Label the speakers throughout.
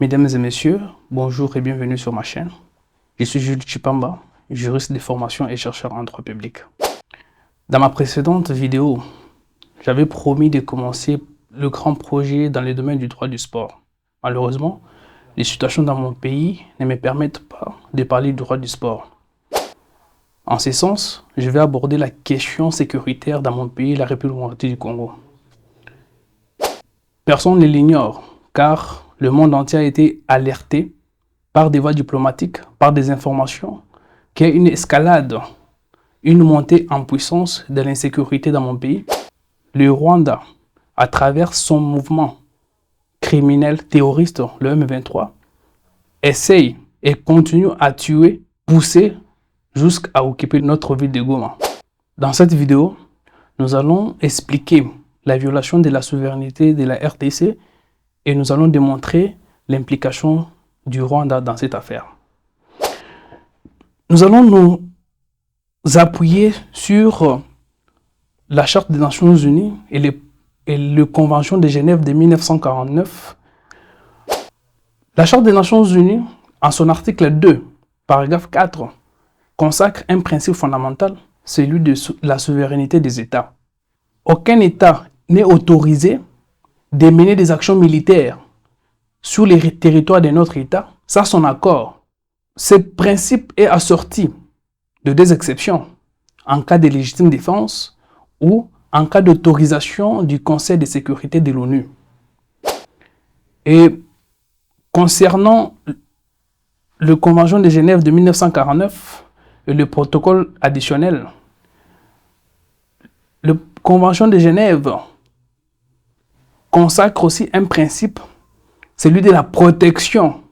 Speaker 1: Mesdames et messieurs, bonjour et bienvenue sur ma chaîne. Je suis Jules Chipamba, juriste de formation et chercheur en droit public. Dans ma précédente vidéo, j'avais promis de commencer le grand projet dans le domaine du droit du sport. Malheureusement, les situations dans mon pays ne me permettent pas de parler du droit du sport. En ce sens, je vais aborder la question sécuritaire dans mon pays, la République démocratique du Congo. Personne ne l'ignore, car le monde entier a été alerté par des voies diplomatiques, par des informations, qu'il y a une escalade, une montée en puissance de l'insécurité dans mon pays. Le Rwanda, à travers son mouvement criminel terroriste, le M23, essaye et continue à tuer, pousser jusqu'à occuper notre ville de Goma. Dans cette vidéo, nous allons expliquer la violation de la souveraineté de la RDC et nous allons démontrer l'implication du Rwanda dans cette affaire. Nous allons nous appuyer sur la Charte des Nations Unies et la Convention de Genève de 1949. La Charte des Nations Unies, en son article 2, paragraphe 4, consacre un principe fondamental, celui de la souveraineté des États. Aucun État n'est autorisé de mener des actions militaires sur les territoires de notre État sans son accord. Ce principe est assorti de deux exceptions, en cas de légitime défense ou en cas d'autorisation du Conseil de sécurité de l'ONU. Et concernant le Convention de Genève de 1949 et le protocole additionnel, la Convention de Genève consacre aussi un principe, celui de la protection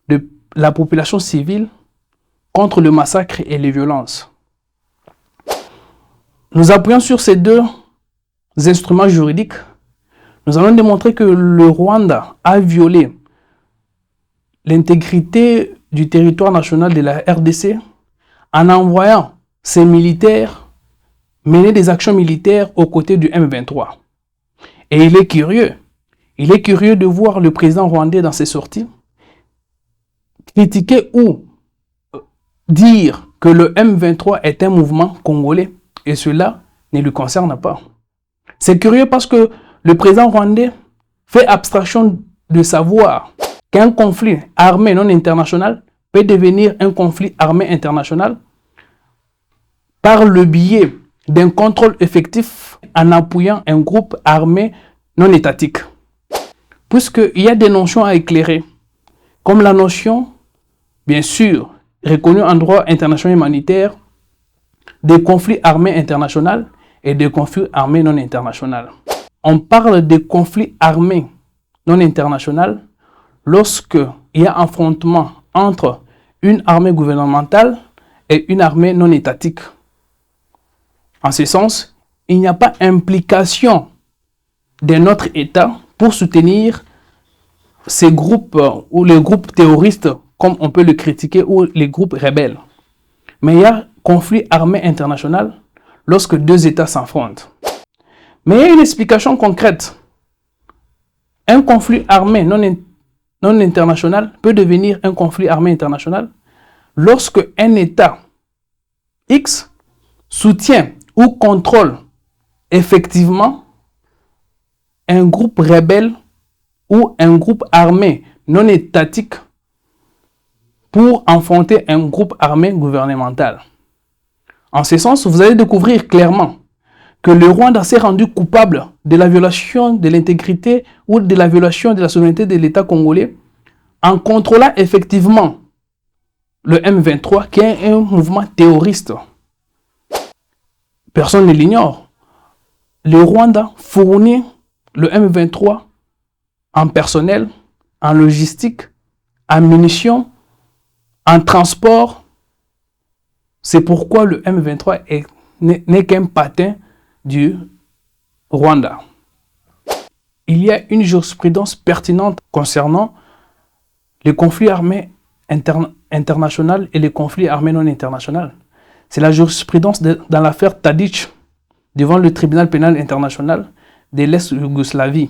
Speaker 1: de la population civile contre le massacre et les violences. Nous appuyons sur ces deux instruments juridiques. Nous allons démontrer que le Rwanda a violé l'intégrité du territoire national de la RDC en envoyant ses militaires mener des actions militaires aux côtés du M23. Et il est curieux de voir le président rwandais dans ses sorties critiquer ou dire que le M23 est un mouvement congolais et cela ne lui concerne pas. C'est curieux parce que le président rwandais fait abstraction de savoir qu'un conflit armé non international peut devenir un conflit armé international par le biais d'un contrôle effectif en appuyant un groupe armé non étatique. Puisqu'il y a des notions à éclairer, comme la notion, bien sûr, reconnue en droit international humanitaire, des conflits armés internationaux et des conflits armés non internationaux. On parle de conflits armés non internationaux lorsque il y a affrontement entre une armée gouvernementale et une armée non étatique. En ce sens, il n'y a pas implication de notre État pour soutenir ces groupes ou les groupes terroristes, comme on peut le critiquer, ou les groupes rebelles. Mais il y a conflit armé international lorsque deux États s'affrontent. Mais il y a une explication concrète. Un conflit armé non international peut devenir un conflit armé international lorsque un État X soutient ou contrôle effectivement un groupe rebelle ou un groupe armé non étatique pour affronter un groupe armé gouvernemental. En ce sens, vous allez découvrir clairement que le Rwanda s'est rendu coupable de la violation de l'intégrité ou de la violation de la souveraineté de l'État congolais en contrôlant effectivement le M23 qui est un mouvement terroriste. Personne ne l'ignore. Le Rwanda fournit le M23 en personnel, en logistique, en munitions, en transport. C'est pourquoi le M23 n'est qu'un patin du Rwanda. Il y a une jurisprudence pertinente concernant les conflits armés internationaux et les conflits armés non internationaux. C'est la jurisprudence dans l'affaire Tadic devant le tribunal pénal international de l'ex-Yougoslavie.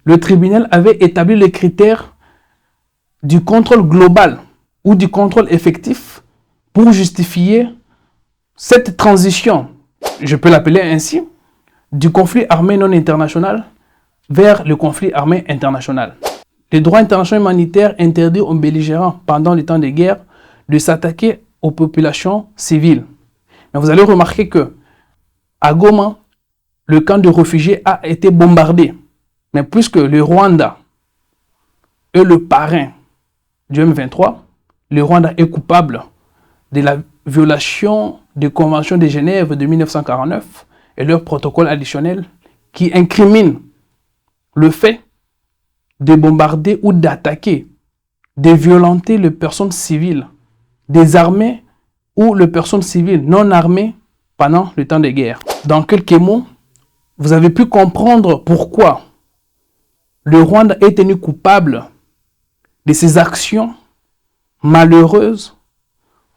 Speaker 1: Le tribunal avait établi les critères du contrôle global ou du contrôle effectif pour justifier cette transition, je peux l'appeler ainsi, du conflit armé non international vers le conflit armé international. Le droit international humanitaire interdit aux belligérants pendant les temps de guerre de s'attaquer aux populations civiles. Mais vous allez remarquer que à Goma, le camp de réfugiés a été bombardé. Mais puisque le Rwanda est le parrain du M23, le Rwanda est coupable de la violation des conventions de Genève de 1949 et leur protocole additionnel qui incrimine le fait de bombarder ou d'attaquer, de violenter les personnes civiles, des armées ou les personnes civiles non armées pendant le temps de guerre. Dans quelques mots, vous avez pu comprendre pourquoi le Rwanda est tenu coupable de ses actions malheureuses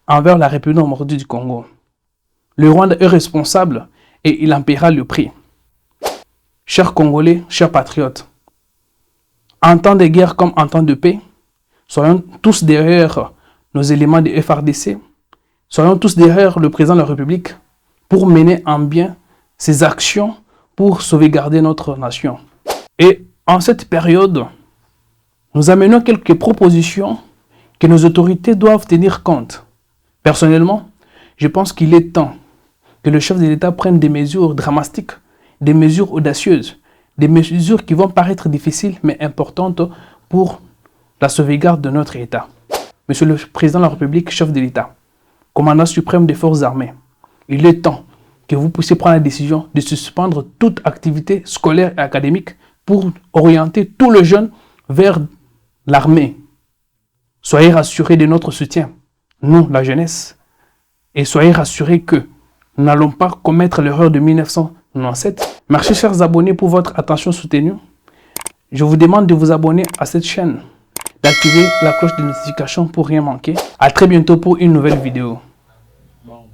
Speaker 1: envers la République démocratique du Congo. Le Rwanda est responsable et il en paiera le prix. Chers Congolais, chers patriotes, en temps de guerre comme en temps de paix, soyons tous derrière nos éléments de FARDC, soyons tous derrière le président de la République pour mener en bien ses actions pour sauvegarder notre nation. Et en cette période, nous amenons quelques propositions que nos autorités doivent tenir compte. Personnellement, je pense qu'il est temps que le chef de l'État prenne des mesures dramatiques, des mesures audacieuses, des mesures qui vont paraître difficiles mais importantes pour la sauvegarde de notre État. Monsieur le Président de la République, chef de l'État, commandant suprême des forces armées, il est temps que vous puissiez prendre la décision de suspendre toute activité scolaire et académique pour orienter tous les jeunes vers l'armée. Soyez rassurés de notre soutien, nous, la jeunesse, et soyez rassurés que nous n'allons pas commettre l'erreur de 1997. Merci chers abonnés pour votre attention soutenue. Je vous demande de vous abonner à cette chaîne, d'activer la cloche de notification pour rien manquer. À très bientôt pour une nouvelle vidéo.